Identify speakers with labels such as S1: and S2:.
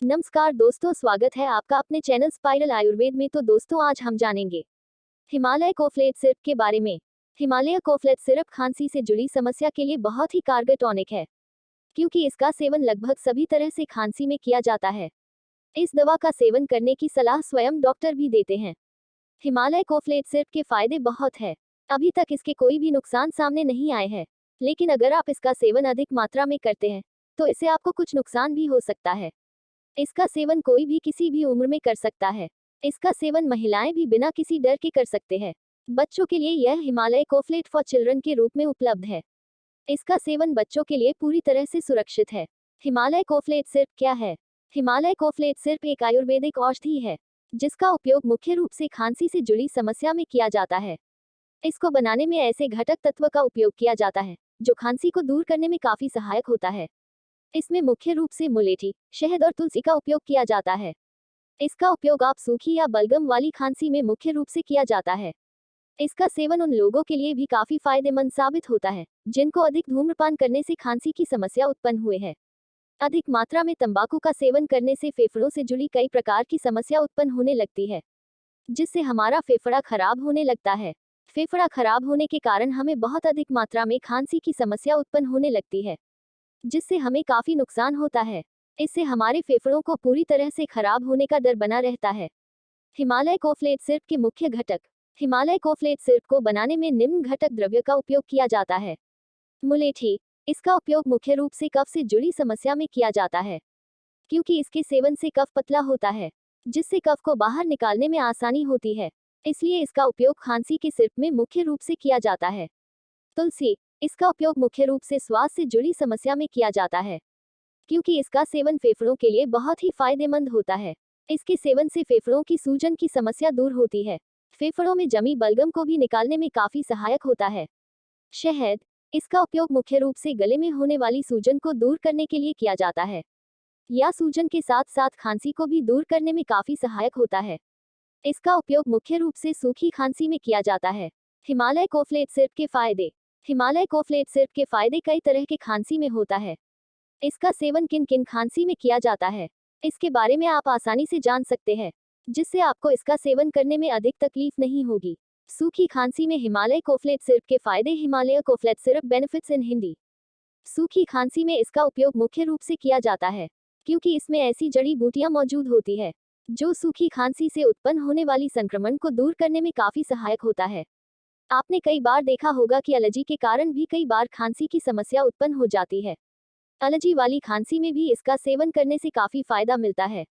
S1: नमस्कार दोस्तों, स्वागत है आपका अपने चैनल स्पाइरल आयुर्वेद में। तो दोस्तों, आज हम जानेंगे हिमालय कोफ्लेट सिरप के बारे में। हिमालय कोफ्लेट सिरप खांसी से जुड़ी समस्या के लिए बहुत ही कारगर टॉनिक है, क्योंकि इसका सेवन लगभग सभी तरह से खांसी में किया जाता है। इस दवा का सेवन करने की सलाह स्वयं डॉक्टर भी देते हैं। हिमालय कोफ्लेट सिरप के फायदे बहुत है। अभी तक इसके कोई भी नुकसान सामने नहीं आए हैं, लेकिन अगर आप इसका सेवन अधिक मात्रा में करते हैं तो इससे आपको कुछ नुकसान भी हो सकता है। इसका सेवन कोई भी किसी भी उम्र में कर सकता है। इसका सेवन महिलाएं भी बिना किसी डर के कर सकते हैं। बच्चों के लिए यह हिमालय कोफ्लेट फॉर चिल्ड्रन के रूप में उपलब्ध है। इसका सेवन बच्चों के लिए पूरी तरह से सुरक्षित है। हिमालय कोफ्लेट सिरप क्या है? हिमालय कोफ्लेट सिरप एक आयुर्वेदिक औषधि है, जिसका उपयोग मुख्य रूप से खांसी से जुड़ी समस्या में किया जाता है। इसको बनाने में ऐसे घटक तत्व का उपयोग किया जाता है जो खांसी को दूर करने में काफी सहायक होता है। इसमें मुख्य रूप से मुलेठी, शहद और तुलसी का उपयोग किया जाता है। इसका उपयोग आप सूखी या बलगम वाली खांसी में मुख्य रूप से किया जाता है। इसका सेवन उन लोगों के लिए भी काफी फायदेमंद साबित होता है जिनको अधिक धूम्रपान करने से खांसी की समस्या उत्पन्न हुए है। अधिक मात्रा में तंबाकू का सेवन करने से फेफड़ों से जुड़ी कई प्रकार की समस्या उत्पन्न होने लगती है, जिससे हमारा फेफड़ा खराब होने लगता है। फेफड़ा खराब होने के कारण हमें बहुत अधिक मात्रा में खांसी की समस्या उत्पन्न होने लगती है, जिससे हमें काफी नुकसान होता है। इससे हमारे फेफड़ों को पूरी तरह से खराब होने का डर बना रहता है। हिमालय कोफ्लेट सिरप के मुख्य घटक। हिमालय कोफ्लेट सिरप को बनाने में निम्न घटक द्रव्य का उपयोग किया जाता है। मुलेठी, इसका उपयोग मुख्य रूप से कफ से जुड़ी समस्या में किया जाता है, क्योंकि इसके सेवन से कफ पतला होता है, जिससे कफ को बाहर निकालने में आसानी होती है। इसलिए इसका उपयोग खांसी के सिरप में मुख्य रूप से किया जाता है। तुलसी, इसका उपयोग मुख्य रूप से श्वास से जुड़ी समस्या में किया जाता है, क्योंकि इसका सेवन फेफड़ों के लिए बहुत ही फायदेमंद होता है। इसके सेवन से फेफड़ों की सूजन की समस्या दूर होती है। फेफड़ों में जमी बलगम को भी निकालने में काफी सहायक होता है। शहद, इसका उपयोग मुख्य रूप से गले में होने वाली सूजन को दूर करने के लिए किया जाता है, या सूजन के साथ साथ खांसी को भी दूर करने में काफी सहायक होता है। इसका उपयोग मुख्य रूप से सूखी खांसी में किया जाता है। हिमालय कोफ्लेट सिरप के फायदे। हिमालय कोफ्लेट सिरप के फायदे कई तरह के खांसी में होता है। इसका सेवन किन किन खांसी में किया जाता है, इसके बारे में आप आसानी से जान सकते हैं, जिससे आपको इसका सेवन करने में अधिक तकलीफ नहीं होगी। सूखी खांसी में हिमालय कोफ्लेट सिरप के फायदे। Himalaya Koflet syrup benefits in Hindi. सूखी खांसी में इसका उपयोग मुख्य रूप से किया जाता है, क्योंकि इसमें ऐसी जड़ी बूटियां मौजूद होती है जो सूखी खांसी से उत्पन्न होने वाली संक्रमण को दूर करने में काफी सहायक होता है। आपने कई बार देखा होगा कि एलर्जी के कारण भी कई बार खांसी की समस्या उत्पन्न हो जाती है। एलर्जी वाली खांसी में भी इसका सेवन करने से काफी फायदा मिलता है।